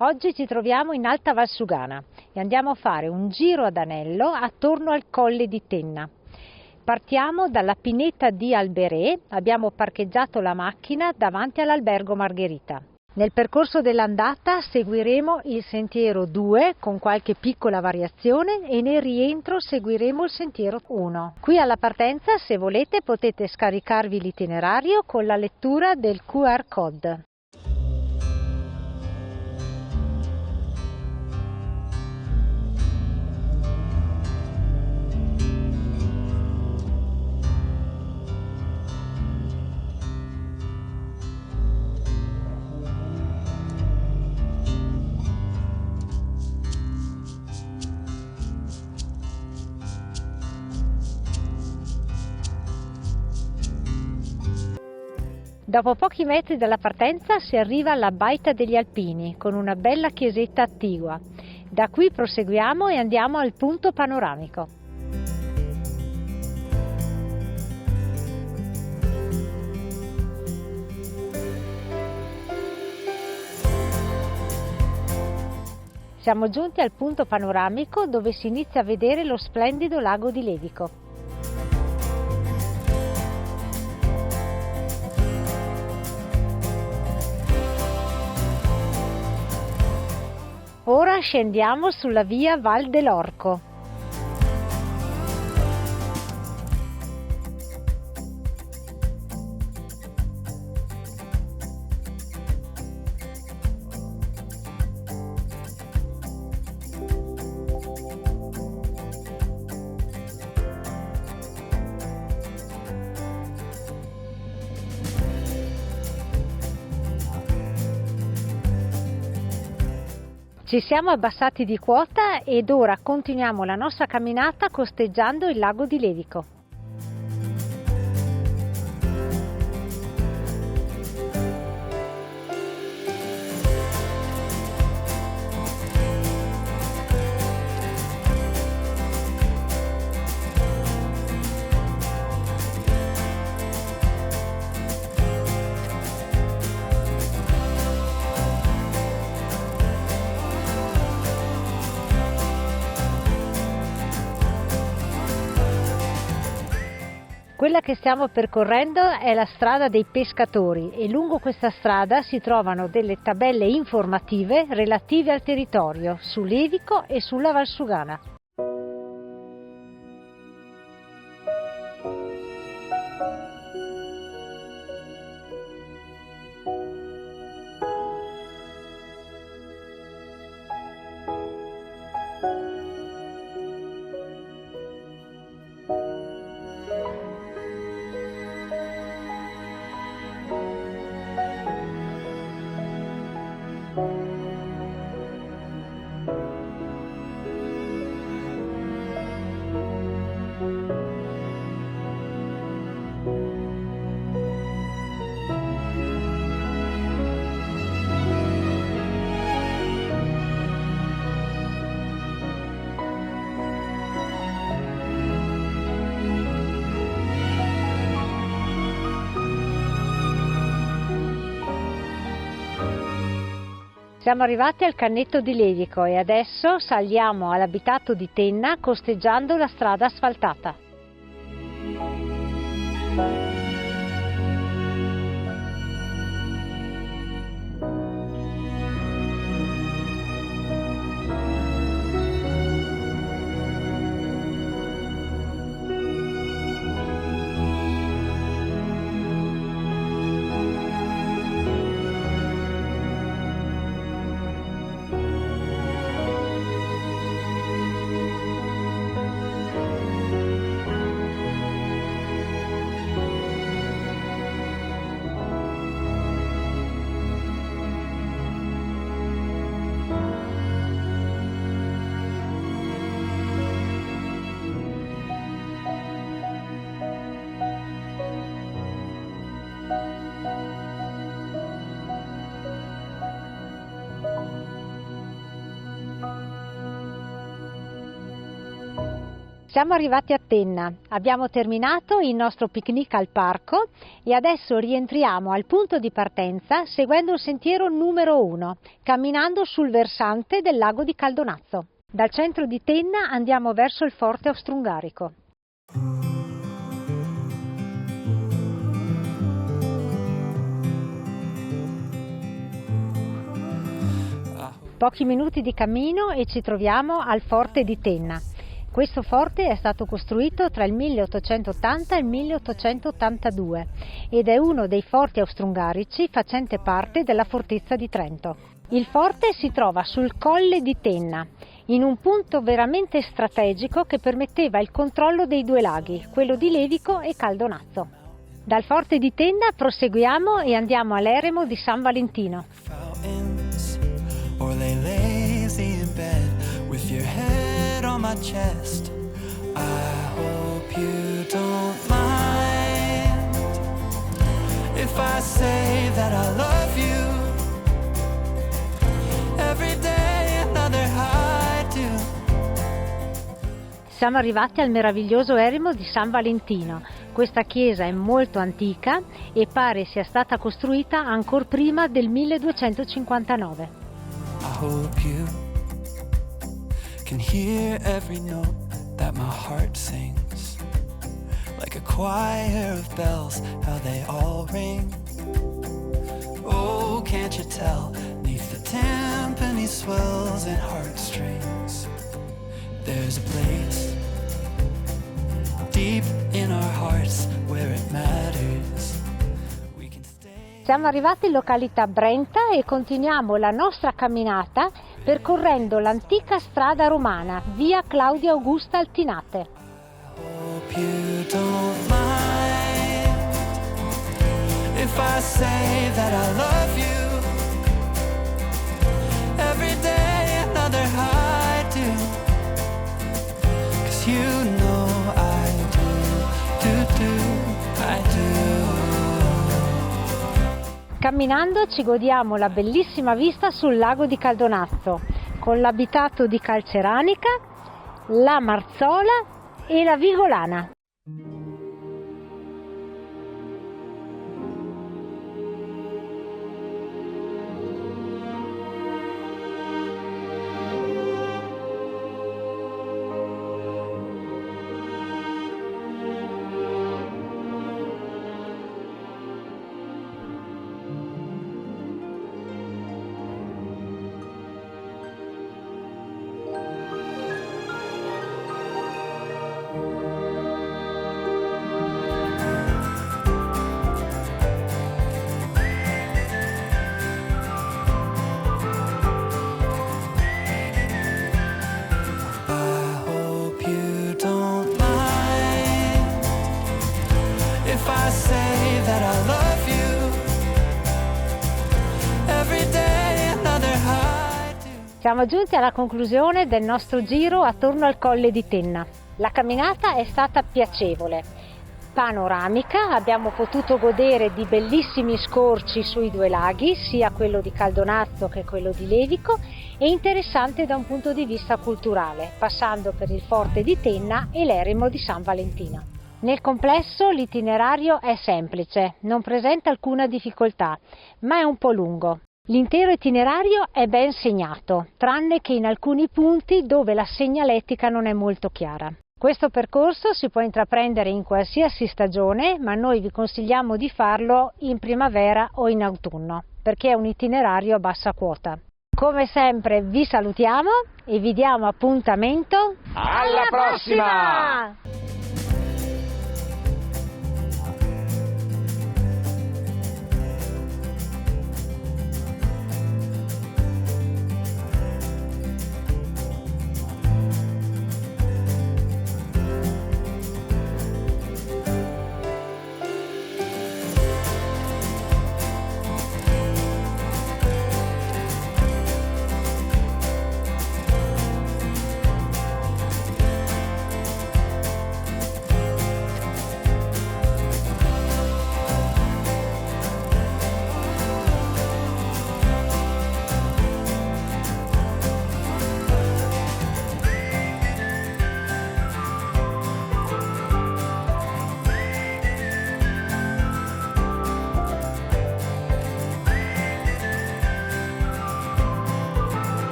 Oggi ci troviamo in Alta Valsugana e andiamo a fare un giro ad anello attorno al Colle di Tenna. Partiamo dalla pineta di Alberè, abbiamo parcheggiato la macchina davanti all'albergo Margherita. Nel percorso dell'andata seguiremo il sentiero 2 con qualche piccola variazione e nel rientro seguiremo il sentiero 1. Qui alla partenza, se volete, potete scaricarvi l'itinerario con la lettura del QR code. Dopo pochi metri dalla partenza si arriva alla Baita degli Alpini con una bella chiesetta attigua. Da qui proseguiamo e andiamo al punto panoramico. Siamo giunti al punto panoramico dove si inizia a vedere lo splendido lago di Levico. Ora scendiamo sulla via Val dell'Orco. Ci siamo abbassati di quota ed ora continuiamo la nostra camminata costeggiando il lago di Levico. Quella che stiamo percorrendo è la strada dei pescatori e lungo questa strada si trovano delle tabelle informative relative al territorio, su Levico e sulla Valsugana. Siamo arrivati al Cannetto di Levico e adesso saliamo all'abitato di Tenna costeggiando la strada asfaltata. Siamo arrivati a Tenna, abbiamo terminato il nostro picnic al parco e adesso rientriamo al punto di partenza seguendo il sentiero numero 1, camminando sul versante del lago di Caldonazzo. Dal centro di Tenna andiamo verso il forte austro-ungarico. Pochi minuti di cammino e ci troviamo al forte di Tenna. Questo forte è stato costruito tra il 1880 e il 1882 ed è uno dei forti austro-ungarici facente parte della fortezza di Trento. Il forte si trova sul colle di Tenna, in un punto veramente strategico che permetteva il controllo dei due laghi, quello di Levico e Caldonazzo. Dal forte di Tenna proseguiamo e andiamo all'eremo di San Valentino. Or lay lazy in bed with your head on my chest. I hope you don't mind if I say that I love you. Every day another high too. Siamo arrivati al meraviglioso eremo di San Valentino. Questa chiesa è molto antica e pare sia stata costruita ancor prima del 1259. I hope you can hear every note that my heart sings, like a choir of bells, how they all ring. Oh, can't you tell, neath the timpani swells and heartstrings, there's a place deep in our hearts where it matters. Siamo arrivati in località Brenta e continuiamo la nostra camminata percorrendo l'antica strada romana, via Claudia Augusta Altinate. Camminando ci godiamo la bellissima vista sul lago di Caldonazzo, con l'abitato di Calceranica, la Marzola e la Vigolana. Siamo giunti alla conclusione del nostro giro attorno al colle di Tenna. La camminata è stata piacevole, panoramica, abbiamo potuto godere di bellissimi scorci sui due laghi, sia quello di Caldonazzo che quello di Levico, e interessante da un punto di vista culturale, passando per il forte di Tenna e l'eremo di San Valentino. Nel complesso l'itinerario è semplice, non presenta alcuna difficoltà, ma è un po' lungo. L'intero itinerario è ben segnato, tranne che in alcuni punti dove la segnaletica non è molto chiara. Questo percorso si può intraprendere in qualsiasi stagione, ma noi vi consigliamo di farlo in primavera o in autunno, perché è un itinerario a bassa quota. Come sempre vi salutiamo e vi diamo appuntamento alla prossima!